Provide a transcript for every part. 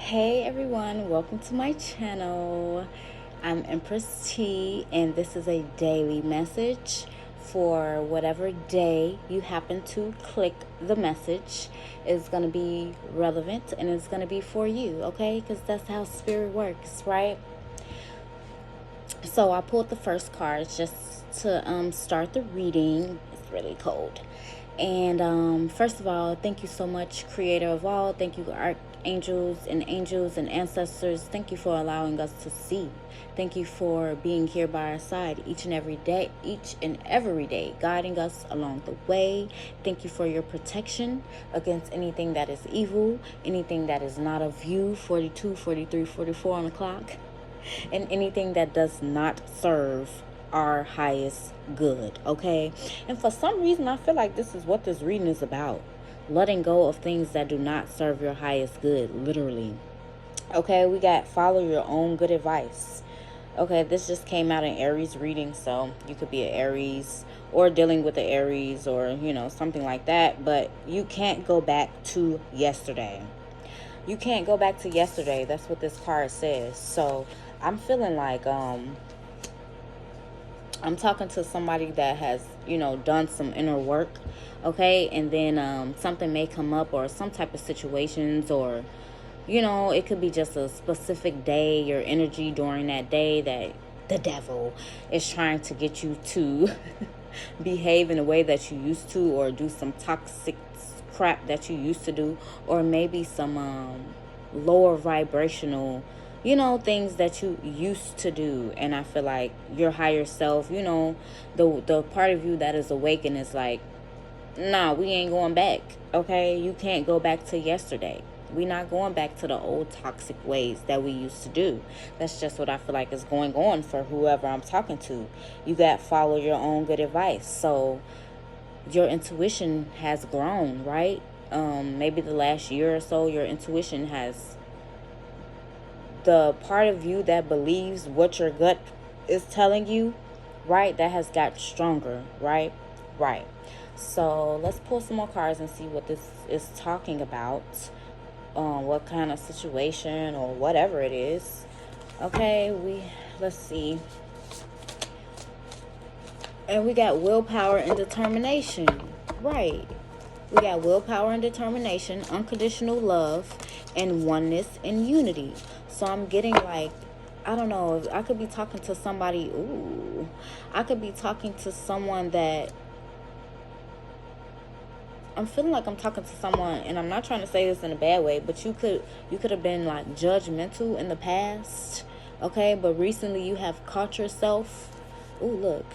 Hey everyone, welcome to my channel. I'm Empress T, and this is a daily message for whatever day you happen to click the message. It's going to be relevant and it's going to be for you, okay? Because that's how spirit works, right? So I pulled the first card just to start the reading. It's really cold. And first of all, thank you so much, creator of all. Thank you, archangels and angels and ancestors. Thank you for allowing us to see. Thank you for being here by our side each and every day, guiding us along the way. Thank you for your protection against anything that is evil, anything that is not of you, 42, 43, 44 on the clock, and anything that does not serve our highest good, okay? And for some reason, I feel like this is what this reading is about. Letting go of things that do not serve your highest good, literally. Okay, we got follow your own good advice. Okay, this just came out in Aries reading, so you could be an Aries or dealing with the Aries or, something like that. But you can't go back to yesterday. You can't go back to yesterday. That's what this card says. So I'm feeling like I'm talking to somebody that has, done some inner work, okay? And then something may come up, or some type of situations, or, it could be just a specific day, your energy during that day that the devil is trying to get you to behave in a way that you used to, or do some toxic crap that you used to do, or maybe some lower vibrational things that you used to do. And I feel like your higher self, the part of you that is awakened is like, nah, we ain't going back, okay? You can't go back to yesterday. We not going back to the old toxic ways that we used to do. That's just what I feel like is going on for whoever I'm talking to. You got follow your own good advice. So your intuition has grown, right? Maybe the last year or so, your intuition has, the part of you that believes what your gut is telling you, right, that has got stronger, right? So let's pull some more cards and see what this is talking about, what kind of situation or whatever it is. Okay, let's see. And we got willpower and determination, right? We got willpower and determination, unconditional love, and oneness and unity. So I'm getting like, I don't know, I could be talking to somebody, I could be talking to someone that, I'm feeling like I'm talking to someone, and I'm not trying to say this in a bad way, but you could have been like judgmental in the past, okay? But recently you have caught yourself, look,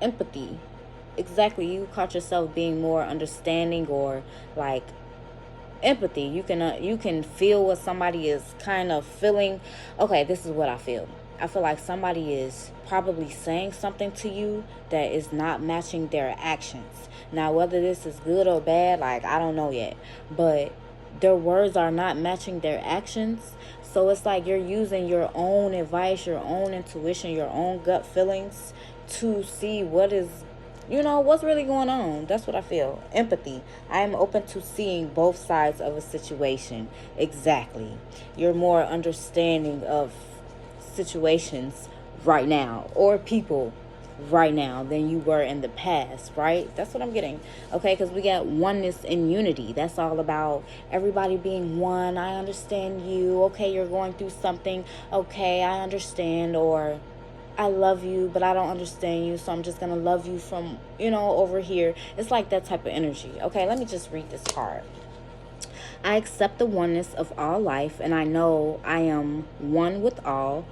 empathy. Exactly, you caught yourself being more understanding, or like empathy. You can feel what somebody is kind of feeling. Okay, this is what I feel. I feel like somebody is probably saying something to you that is not matching their actions. Now, whether this is good or bad, like, I don't know yet, but their words are not matching their actions. So it's like you're using your own advice, your own intuition, your own gut feelings to see what is, what's really going on. That's what I feel. Empathy. I am open to seeing both sides of a situation. Exactly. You're more understanding of situations right now, or people right now, than you were in the past, right? That's what I'm getting. Okay, because we got oneness and unity. That's all about everybody being one. I understand you. Okay, you're going through something. Okay, I understand. Or I love you, but I don't understand you, so I'm just going to love you from, over here. It's like that type of energy. Okay, let me just read this card. I accept the oneness of all life, and I know I am one with all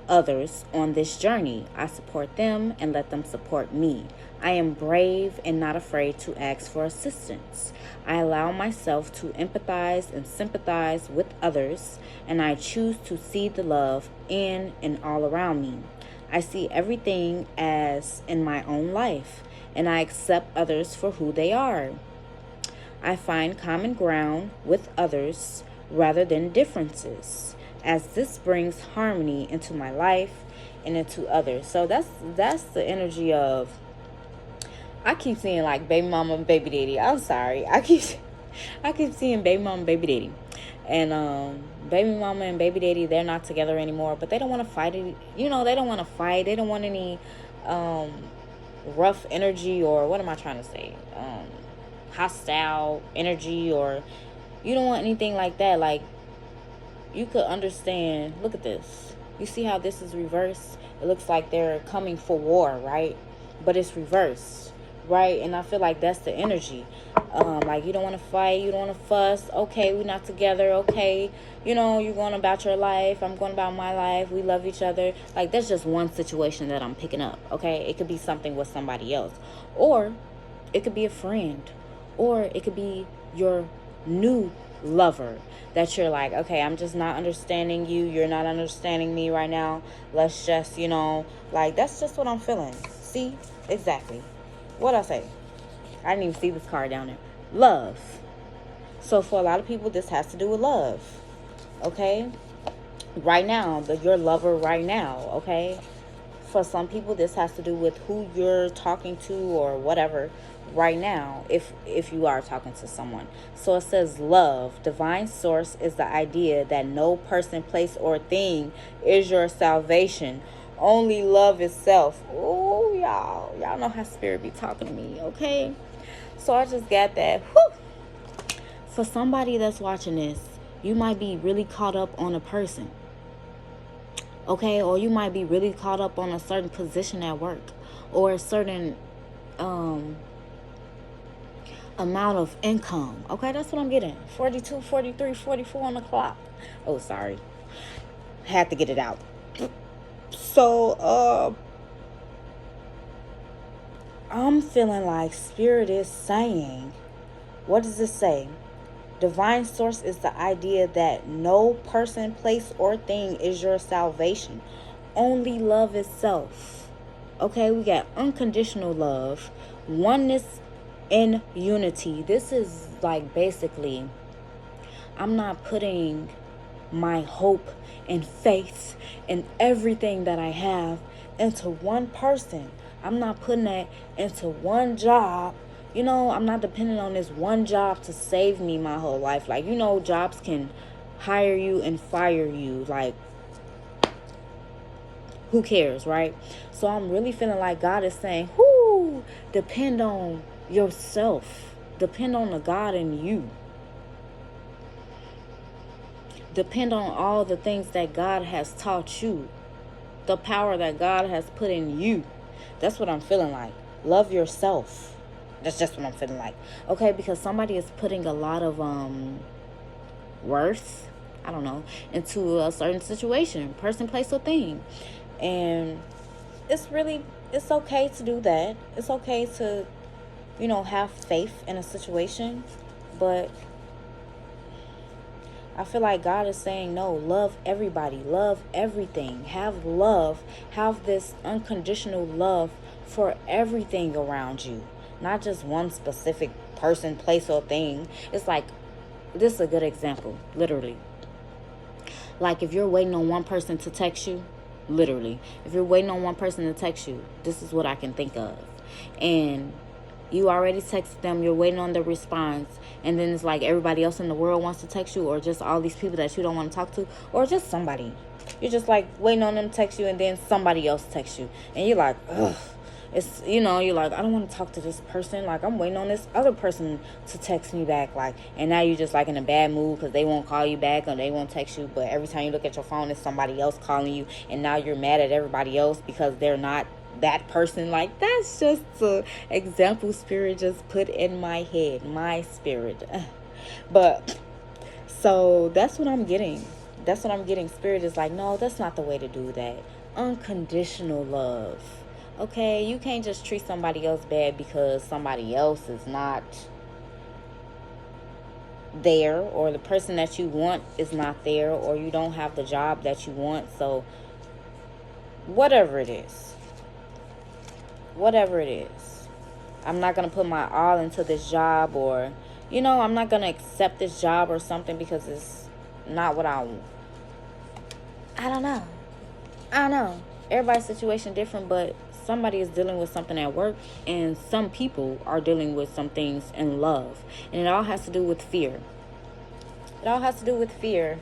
others on this journey. I support them and let them support me. I am brave and not afraid to ask for assistance. I allow myself to empathize and sympathize with others, and I choose to see the love in and all around me. I see everything as in my own life, and I accept others for who they are. I find common ground with others rather than differences, as this brings harmony into my life and into others. So that's the energy of, I keep seeing like baby mama and baby daddy. I'm sorry. I keep seeing baby mama and baby daddy. And baby mama and baby daddy, they're not together anymore, but they don't want to fight it. You know, they don't want to fight. They don't want any rough energy, or what am I trying to say? Hostile energy, or you don't want anything like that. Like, you could understand. Look at this. You see how this is reversed? It looks like they're coming for war, right? But it's reversed, right? And I feel like that's the energy. Like, you don't want to fight, you don't want to fuss. Okay, we're not together. Okay, you know, you're going about your life, I'm going about my life, we love each other. Like, that's just one situation that I'm picking up. Okay, it could be something with somebody else, or it could be a friend, or it could be your new lover that you're like, okay, I'm just not understanding you, you're not understanding me right now, let's just, you know, like, that's just what I'm feeling. See, exactly what I say. I didn't even see this card down there. Love. So for a lot of people, this has to do with love. Okay? Right now, your lover right now. Okay? For some people, this has to do with who you're talking to or whatever right now, if you are talking to someone. So it says love. Divine source is the idea that no person, place, or thing is your salvation. Only love itself. Oh, y'all know how spirit be talking to me. Okay? So I just got that. Whew. For somebody that's watching this, you might be really caught up on a person. Okay? Or you might be really caught up on a certain position at work. Or a certain amount of income. Okay? That's what I'm getting. 42, 43, 44 on the clock. Oh, sorry. Had to get it out. So, I'm feeling like spirit is saying, what does it say? Divine source is the idea that no person, place, or thing is your salvation. Only love itself. Okay, we got unconditional love, oneness in unity. This is like basically, I'm not putting my hope and faith and everything that I have into one person. I'm not putting that into one job. You know, I'm not depending on this one job to save me my whole life. Like, you know, jobs can hire you and fire you. Like, who cares, right? So I'm really feeling like God is saying, whoo, depend on yourself. Depend on the God in you. Depend on all the things that God has taught you. The power that God has put in you. That's what I'm feeling like. Love yourself. That's just what I'm feeling like. Okay, because somebody is putting a lot of worth, I don't know, into a certain situation, person, place, or thing. And it's okay to do that. It's okay to, you know, have faith in a situation. But I feel like God is saying, no, love everybody, love everything, have love, have this unconditional love for everything around you, not just one specific person, place, or thing. It's like, this is a good example, literally. Like, if you're waiting on one person to text you, literally, if you're waiting on one person to text you, this is what I can think of. And you already texted them, you're waiting on the response, and then it's like everybody else in the world wants to text you, or just all these people that you don't want to talk to, or just somebody. You're just like waiting on them to text you, and then somebody else texts you, and you're like, ugh. It's, you know, you're like, I don't want to talk to this person. Like, I'm waiting on this other person to text me back. Like, and now you're just like in a bad mood because they won't call you back or they won't text you. But every time you look at your phone, it's somebody else calling you, and now you're mad at everybody else because they're not that person. Like, that's just an example spirit just put in my head, my spirit. But so that's what I'm getting. That's what I'm getting. Spirit is like, no, that's not the way to do that. Unconditional love. Okay, you can't just treat somebody else bad because somebody else is not there, or the person that you want is not there, or you don't have the job that you want. So whatever it is, I'm not going to put my all into this job, or, you know, I'm not going to accept this job or something because it's not what I want. I don't know. Everybody's situation different, but somebody is dealing with something at work, and some people are dealing with some things in love, and it all has to do with fear. It all has to do with fear.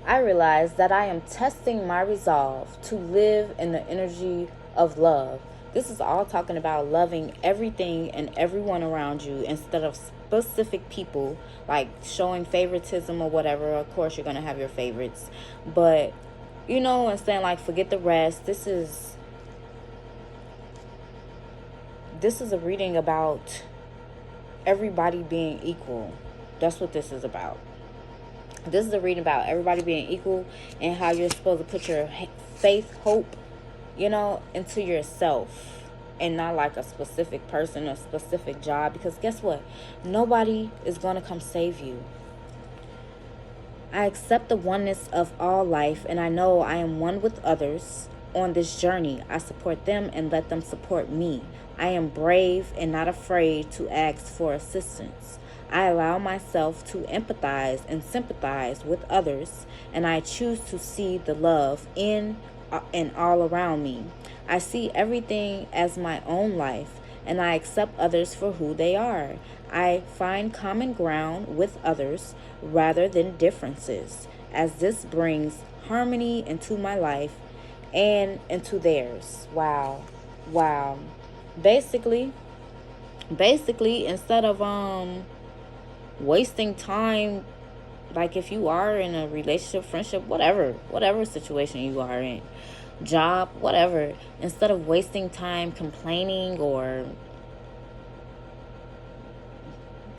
I realize that I am testing my resolve to live in the energy of love. This is all talking about loving everything and everyone around you instead of specific people, like showing favoritism or whatever. Of course, you're going to have your favorites. But, you know, and saying like, forget the rest. This is a reading about everybody being equal. That's what this is about. This is a reading about everybody being equal and how you're supposed to put your faith, hope, you know, into yourself and not like a specific person or specific job. Because guess what? Nobody is going to come save you. I accept the oneness of all life, and I know I am one with others on this journey. I support them and let them support me. I am brave and not afraid to ask for assistance. I allow myself to empathize and sympathize with others, and I choose to see the love in and all around me. I see everything as my own life, and I accept others for who they are. I find common ground with others rather than differences, as this brings harmony into my life and into theirs. Wow. Basically, instead of wasting time, like if you are in a relationship, friendship, whatever situation you are in, job, whatever, instead of wasting time complaining or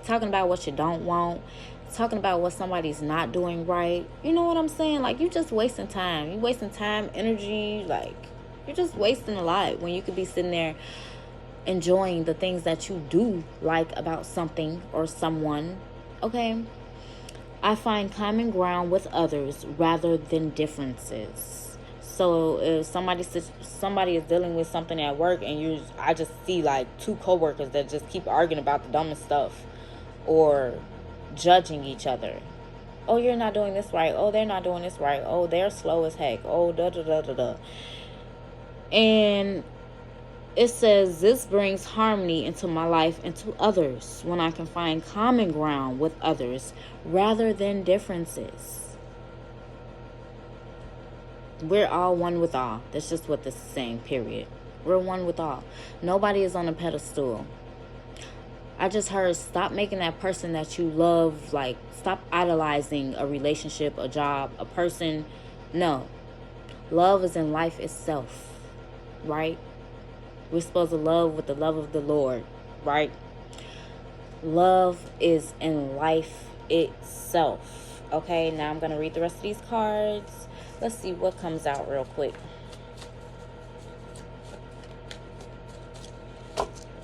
talking about what you don't want, talking about what somebody's not doing right, you know what I'm saying? Like, you just wasting time. You wasting time, energy, like, you're just wasting a lot when you could be sitting there enjoying the things that you do like about something or someone. Okay, I find common ground with others rather than differences. So if somebody is dealing with something at work, and I just see like two coworkers that just keep arguing about the dumbest stuff or judging each other. Oh, you're not doing this right. Oh, they're not doing this right. Oh, they're slow as heck. Oh, da da da da da. And it says, this brings harmony into my life and to others when I can find common ground with others rather than differences. We're all one with all. That's just what this is saying, period. We're one with all. Nobody is on a pedestal. I just heard, stop making that person that you love, like, stop idolizing a relationship, a job, a person. No. Love is in life itself, right? We're supposed to love with the love of the Lord, right? Love is in life itself. Okay, now I'm going to read the rest of these cards. Let's see what comes out real quick.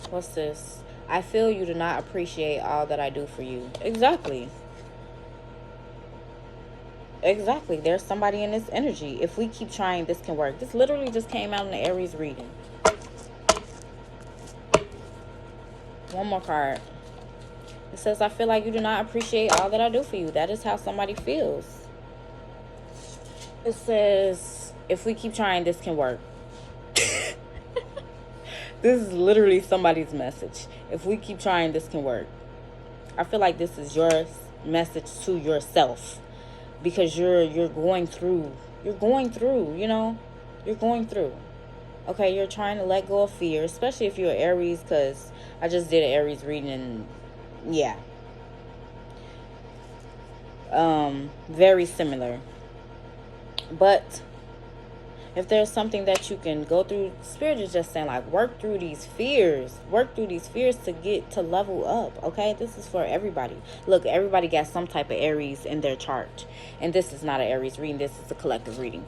What's this? I feel you do not appreciate all that I do for you. Exactly. There's somebody in this energy. If we keep trying, this can work. This literally just came out in the Aries reading. One more card. It says, I feel like you do not appreciate all that I do for you. That is how somebody feels. It says, if we keep trying, this can work. This is literally somebody's message. If we keep trying, this can work. I feel like this is your message to yourself. Because you're going through, you know? You're going through. Okay, you're trying to let go of fear, especially if you're Aries, because I just did an Aries reading, and yeah. Very similar. But if there's something that you can go through, Spirit is just saying, like, work through these fears to get to level up. Okay, this is for everybody. Look, everybody got some type of Aries in their chart, and this is not an Aries reading. This is a collective reading.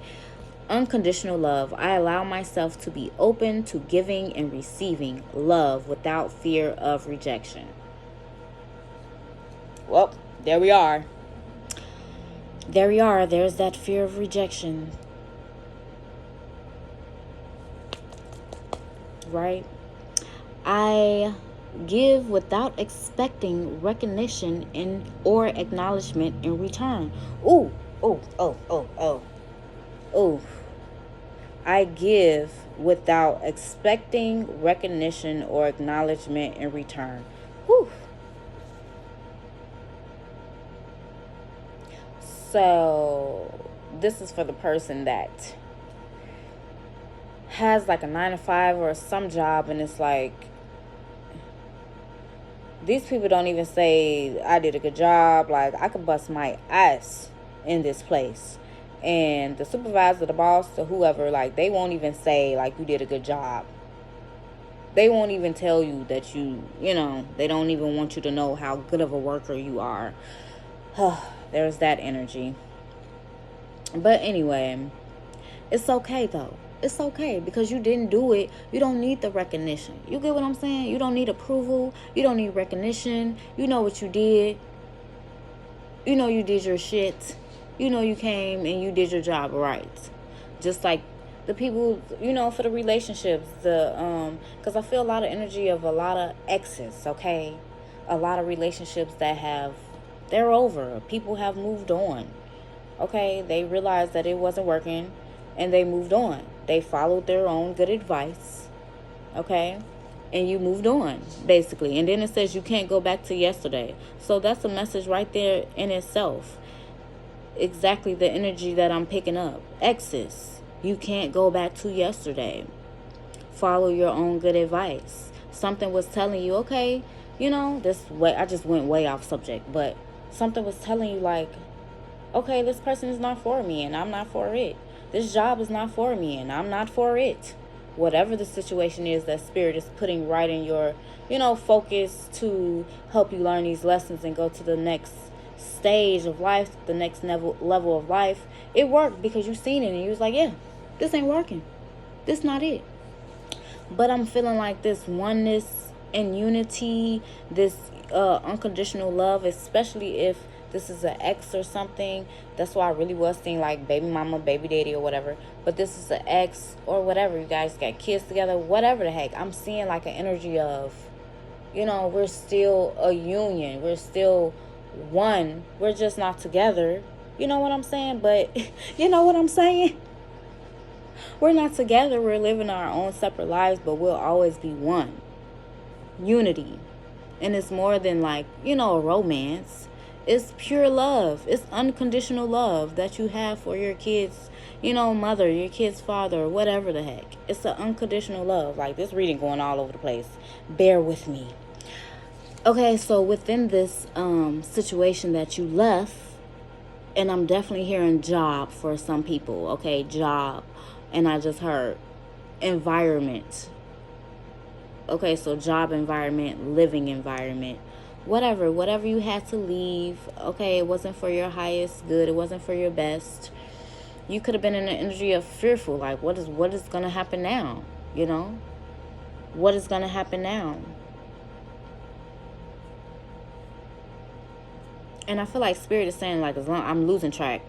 Unconditional love. I allow myself to be open to giving and receiving love without fear of rejection. Well, there we are. There's that fear of rejection. Right? I give without expecting recognition or acknowledgement in return. Oh. I give without expecting recognition or acknowledgement in return. Whew. So this is for the person that has like a 9 to 5 or some job, and it's like, these people don't even say, I did a good job. Like, I could bust my ass in this place. And the supervisor, the boss, or whoever, like, they won't even say, like, you did a good job. They won't even tell you that you know, they don't even want you to know how good of a worker you are. There's that energy. But anyway, it's okay, though. It's okay, because you didn't do it. You don't need the recognition. You get what I'm saying? You don't need approval. You don't need recognition. You know what you did. You know you did your shit. You know you came and you did your job right. Just like the people, you know, for the relationships, because I feel a lot of energy of a lot of exes, okay? A lot of relationships they're over. People have moved on, okay? They realized that it wasn't working, and they moved on. They followed their own good advice, okay? And you moved on, basically. And then it says you can't go back to yesterday. So that's a message right there in itself. Exactly the energy that I'm picking up. Exes. You can't go back to yesterday. Follow your own good advice. Something was telling you, okay, you know, I just went way off subject, but something was telling you, like, okay, this person is not for me and I'm not for it. This job is not for me and I'm not for it. Whatever the situation is that Spirit is putting right in your, you know, focus to help you learn these lessons and go to the next stage of life, the next level of life. It worked because you seen it and you was like, yeah, this ain't working. This not it. But I'm feeling like this oneness and unity, this unconditional love, especially if this is an ex or something. That's why I really was seeing like baby mama, baby daddy or whatever. But this is an ex or whatever. You guys got kids together, whatever the heck. I'm seeing like an energy of, you know, we're still a union. We're still one. We're just not together. You know what I'm saying? But you know what I'm saying? We're not together. We're living our own separate lives, but we'll always be one. Unity. And it's more than like, you know, a romance. It's pure love. It's unconditional love that you have for your kids, you know, mother, your kid's father, whatever the heck. It's an unconditional love. Like, this reading going all over the place. Bear with me. Okay, so within this situation that you left, and I'm definitely hearing job for some people. Okay, job. And I just heard environment. Okay, so job environment, living environment. Whatever you had to leave, okay, it wasn't for your highest good, it wasn't for your best. You could have been in an energy of fearful, like, what is going to happen now, you know? What is going to happen now? And I feel like Spirit is saying, like, as long, I'm losing track.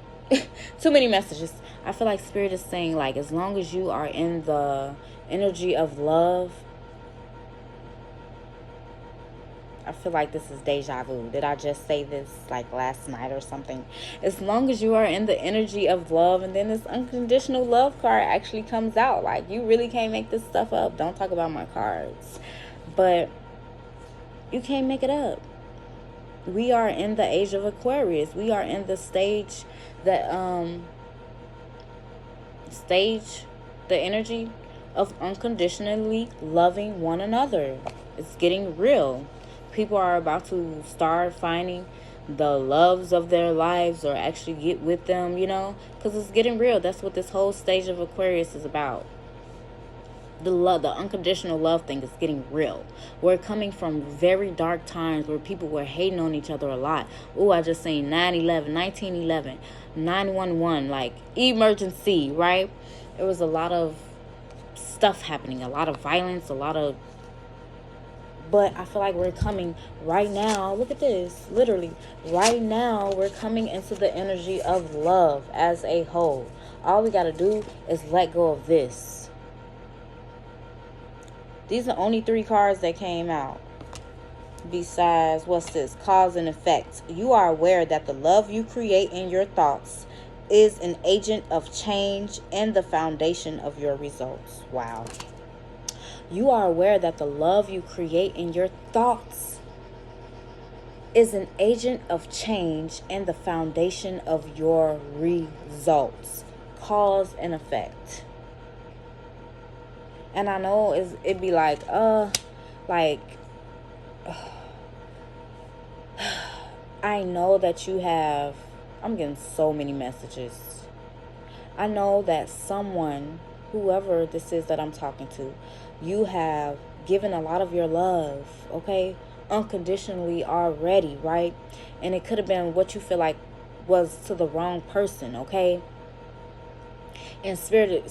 Too many messages. I feel like Spirit is saying, like, as long as you are in the energy of love, I feel like this is deja vu. Did I just say this like last night or something? As long as you are in the energy of love, and then this unconditional love card actually comes out. Like, you really can't make this stuff up. Don't talk about my cards. But you can't make it up. We are in the age of Aquarius. We are in the stage that the energy of unconditionally loving one another. It's getting real. People are about to start finding the loves of their lives, or actually get with them, you know, because it's getting real. That's what this whole stage of Aquarius is about. The love, the unconditional love thing is getting real. We're coming from very dark times where people were hating on each other a lot. Oh, I just seen 9/11, 1911, 911, like emergency, right? There was a lot of stuff happening, a lot of violence, but I feel like we're coming right now. Look at this. Literally, right now, we're coming into the energy of love as a whole. All we got to do is let go of this. These are only 3 cards that came out. Besides, what's this? Cause and effect. You are aware that the love you create in your thoughts is an agent of change and the foundation of your results. Wow. You are aware that the love you create in your thoughts is an agent of change and the foundation of your results. Cause and effect. And I know it'd be like, I know that you have, I'm getting so many messages. I know that someone, whoever this is that I'm talking to, you have given a lot of your love, okay? Unconditionally already, right? And it could have been what you feel like was to the wrong person, okay? And spirit